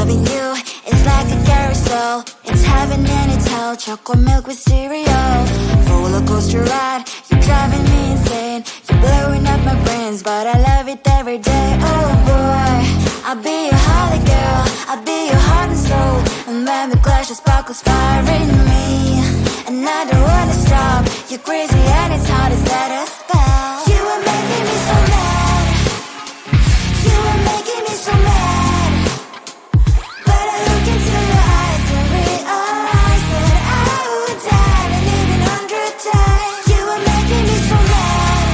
Loving you is like a carousel. It's heaven and it's hell. Chocolate milk with cereal. Roller coaster ride, you're driving me insane. You're blowing up my brains, but I love it every day. Oh boy, I'll be your holly girl, I'll be your heart and soul. And when we clash, the sparkles fire in me. And I don't wanna stop. You're crazy and it's hard as let us spell. You are making me so mad. You are making me so mad. But I look into your eyes and realize that I would die and even 100 times. You are making me so mad.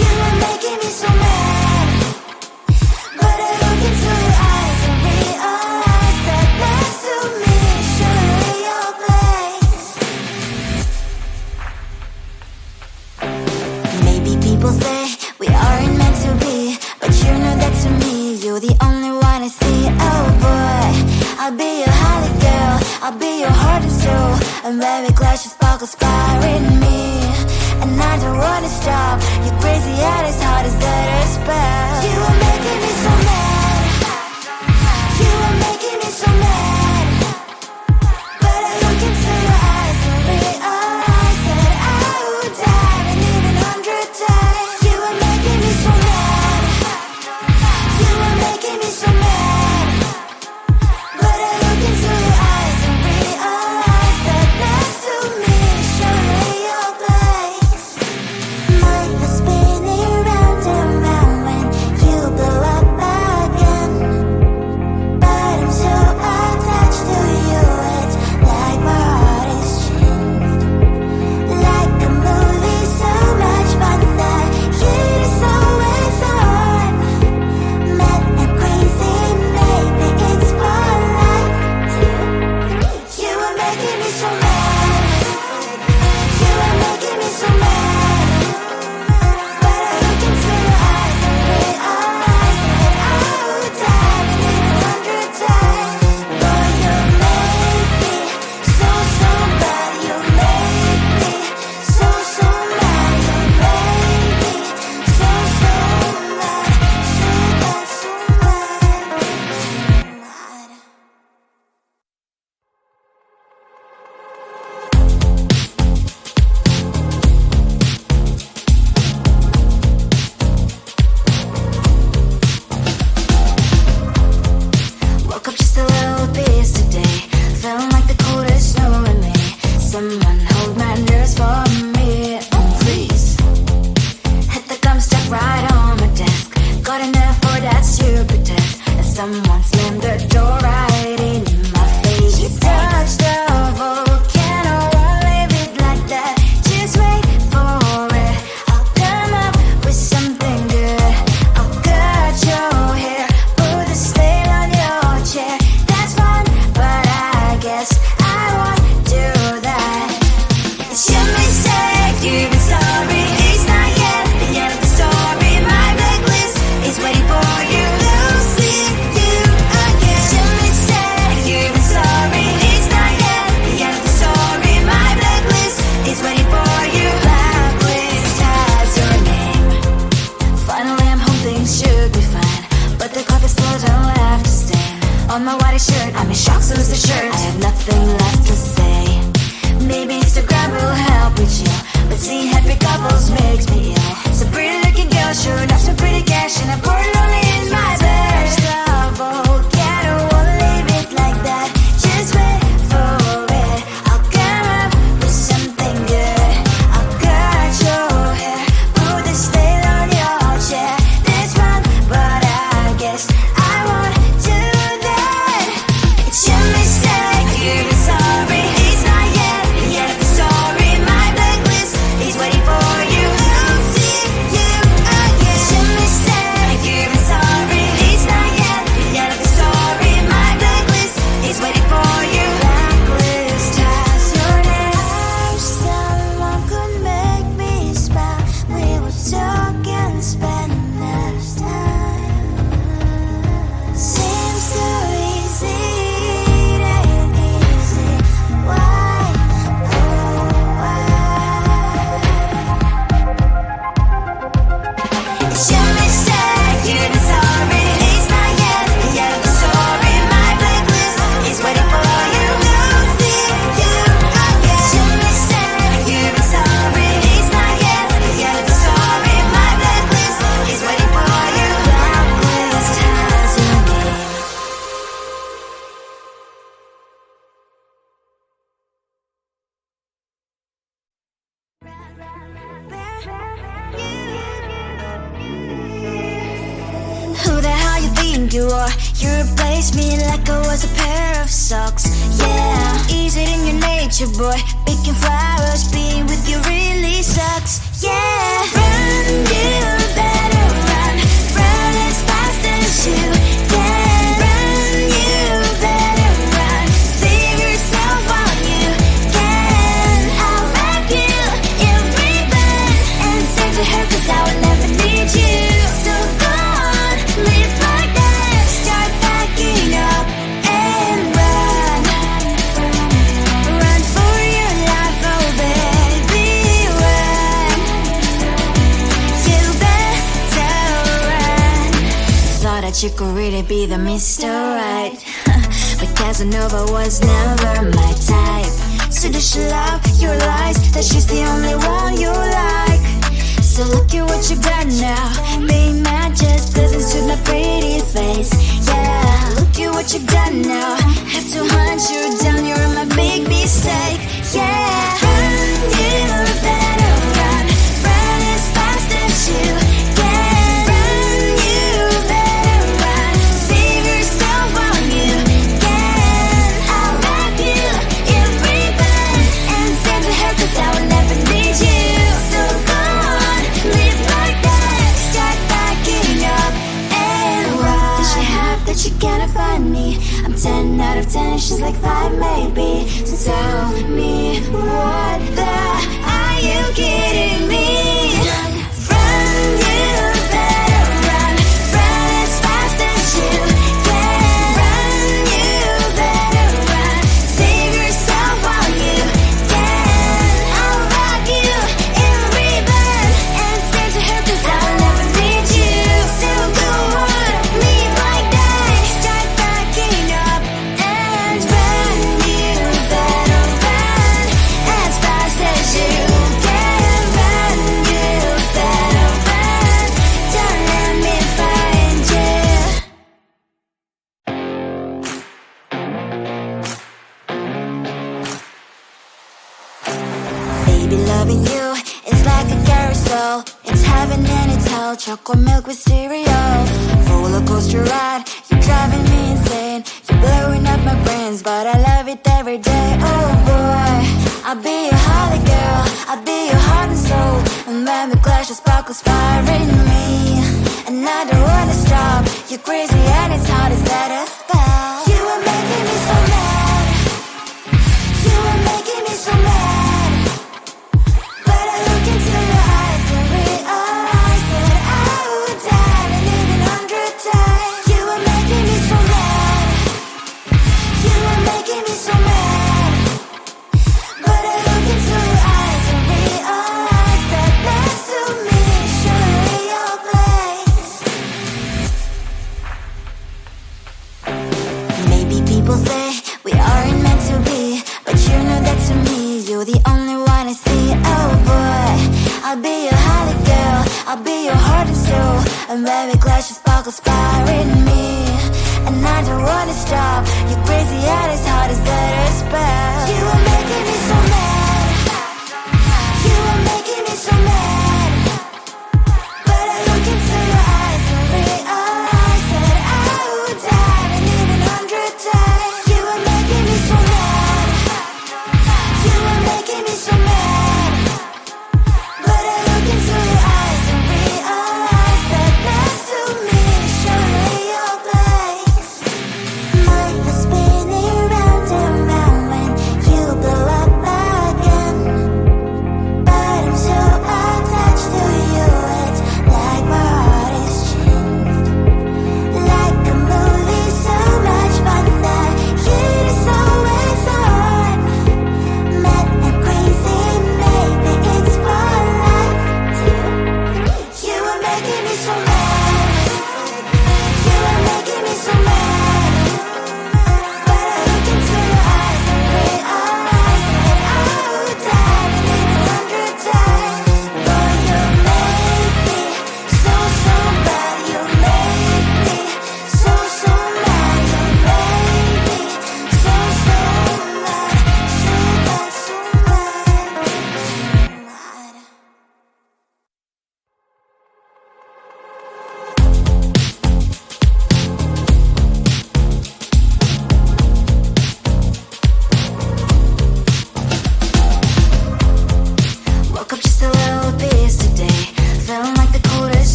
You are making me so mad. But I look into your eyes and realize that next to me is surely your place. Maybe people say we aren't meant to be, but you know that to me, you're the only one I see. Oh boy, I'll be your holly girl, I'll be your heart and soul. And when we clash, the sparkles fire in me. And I don't wanna stop. You're crazy and as hard as that a spell. You are making me so mad. You are making me so mad. But I look into your eyes and realize that I would die and even 100 times. You are making me so mad. You are making me so mad. But I look into your eyes and realize that next to me is surely your place. Mind was spinning round and round when you blow up again. But I'm so attached to you, it's like my heart is changed. Like a movie, so much fun that it is always on. Mad and crazy, maybe it's for life. You are making me so mad. You are making me so mad. But I look into your eyes and realize that I would die and even 100 times. Boy, you make me so, so bad. You make me so, so mad. You make me so, so mad. So bad, so mad, so mad. Woke up just a little piece today. Feeling like the coldest snow in me. Someone hold my nerves for me, please. Hit the gum stuck right on my desk. Got enough for that stupid test. And someone slammed the door right in my face. You touched the volcano, won't leave it like that. Just wait for it. I'll come up with something good. I'll cut your hair, put a stain on your chair. That's fun, but I guess I won't do that. It's your mistake, you've been sorry. It's not yet the end of the story. My blacklist is waiting for you. Losing you again. It's your mistake, you've been sorry. It's not yet the end of the story. My blacklist is waiting for you. Blacklist has your name. Finally I'm home, things should be fine. But the clock is slow, don't have to stand. On my white shirt, I'm in shock, so is the shirt. I have nothing left to say. Maybe Instagram will help with you, but seeing happy couples makes me ill. Some pretty looking girl showing off some pretty cash, and I'm pouring only in my bed. The volcano won't leave it like that. Just wait for it. I'll come up with something good. I'll cut your hair, put the stain on your chair. That's fun, but I guess I won't do that. It's your mistake, you've been sorry. It's not yet the end of the story. My blacklist is waiting for you. think you are. You replaced me like I was a pair of socks. Yeah, is it in your nature, boy? Picking flowers, being with you really sucks. Yeah, run, you better run. Run as fast as you can. Run, you better run. Save yourself while you can. I'll wrap you in ribbon and send to her, 'cause I will never need you. So go on, live like that. Start packing up and run. Run for your life, oh baby, run. You better run. Thought that you could really be the Mr. Right, but Casanova was never my type. So does she love your lies, that she's the only one you like? So look at what you've done now. Being mad just doesn't suit my pretty face. Yeah, look at what you've done now. Have to hunt you down, you're my big mistake. Yeah, run, you better run. Run as fast as you can. Run, you better run. Save yourself while you can. I'll wrap you in ribbon and send to her, 'cause I will never need you. So go on, live like that. Start packing up and run. Does she have that you cannot find me? I'm 10 out of 10, she's like 5 maybe. So tell me, what the, are you kidding me? Run, you better run. Run as fast as you can. Run, you better run. Save yourself while you can. I'll wrap you in ribbon and send to her, 'cause I'll never need you. So go on, live like that. Start packing up and run. You better run as fast as you can. Run, you better run. Don't let me find you. Baby, loving you is like a carousel. It's heaven and it's hell. Chocolate milk with cereal. Roller coaster ride. You're driving me insane. You're blowing up my brains, but I love it every day. Oh boy, I'll be your holly girl. I'll be your heart and soul. And when we clash, the sparkles fire in me. And I don't wanna stop. You're crazy and it's hard as let a spell. You are making me so mad. You are making me so mad. But I look into your eyes and realize that I would die and even 100 times. You are making me so mad. You are making me so mad. But I look into your eyes and realize that next to me is surely your place. Maybe people say we aren't meant to be, but you know that to me, you're the only one I see. Oh boy, I'll be your holly girl. I'll be your heart and soul. And when we clash, the sparkles fire in me. And I don't wanna stop. You're crazy and as hard as let a spell. You are making me so mad. You are making me so mad. But I look into your eyes and realize that I would die and even 100 times. You are making me so mad. You are making me so mad. But I look into your eyes and realize that next to me is surely your place. My heart's spinning round and round when you blow up my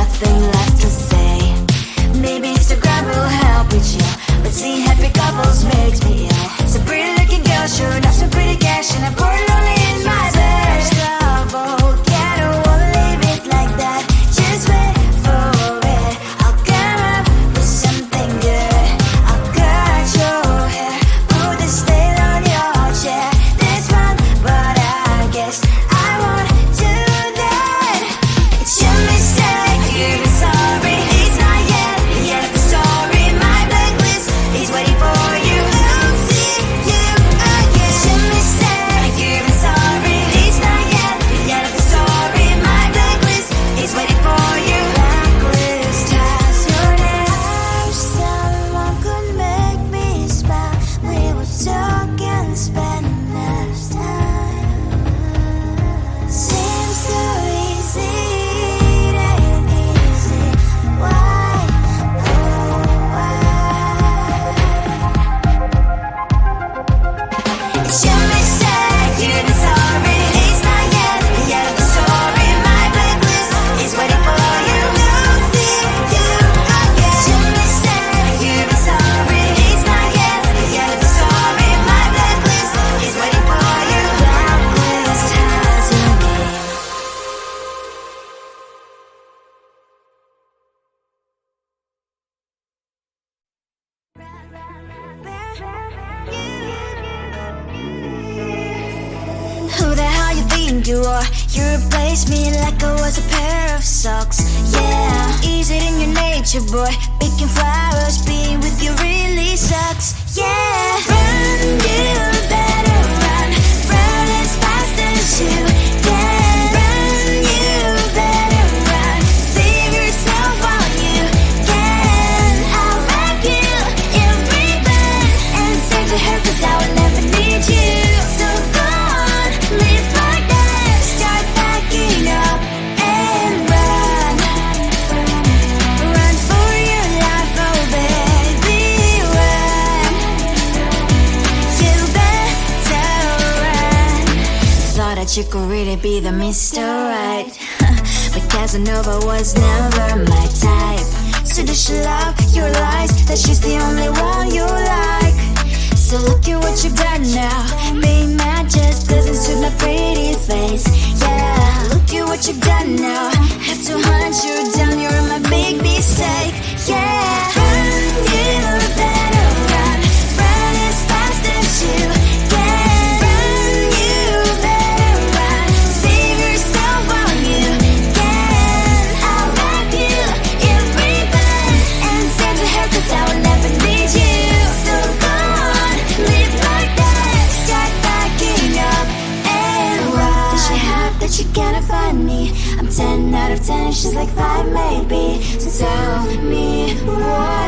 nothing left to say. Maybe Instagram will help with you, but seeing happy couples makes me ill. Some pretty looking girl showing off some pretty cash, and I'm bored lonely in my bed. Trouble, yeah, I don't wanna leave it like that. Just wait for it, I'll come up with something good. I'll cut your hair, put the style on your chair. This fun, but I guess I won't do that. It's your mistake, you're sorry. It's not yet the end of the story. My blacklist is waiting for you. I'll see you again. It's your mistake, you're sorry. It's not yet the end of the story. My blacklist is waiting for you. Blacklist has your name. I wish someone could make me smile. We would talk and spend less time. Seems so easy, it ain't easy. Why, oh why? It's your mistake, you're sorry. It's not yet the end of the story. My blacklist is waiting for you. I'll see you again. It's your mistake, you're sorry. It's not yet the end of the story. My blacklist is waiting for you. Blacklist has your name. Who the hell you think you are? You replaced me like I was a pair of socks. Yeah, is it in your nature, boy? Picking flowers, being with you really sucks. Yeah, run, you better run. Run as fast as you can. Run, you better run. Save yourself while you can. I'll wrap you in ribbon and send to her, 'cause I will never need you. So go on, live like that. Start packing up and run. Run for your life, oh baby, run. You better run. Thought that you could really be the Mr. Right, but Casanova was never my type. So does she love your lies, that she's the only one you like? So look at what you've done now. Being mad just doesn't suit my pretty face. Yeah, look at what you've done now. Have to hunt you down, you're my big mistake. Yeah, run, you better run. Run as fast as you can. Run, you better run. Save yourself while you can. I'll wrap you in ribbon and send to her, 'cause I will never need you. So go on, live like that. Start packing up and run. Does she have that you cannot find me? I'm 10 out of 10, she's like 5 maybe. So tell me why.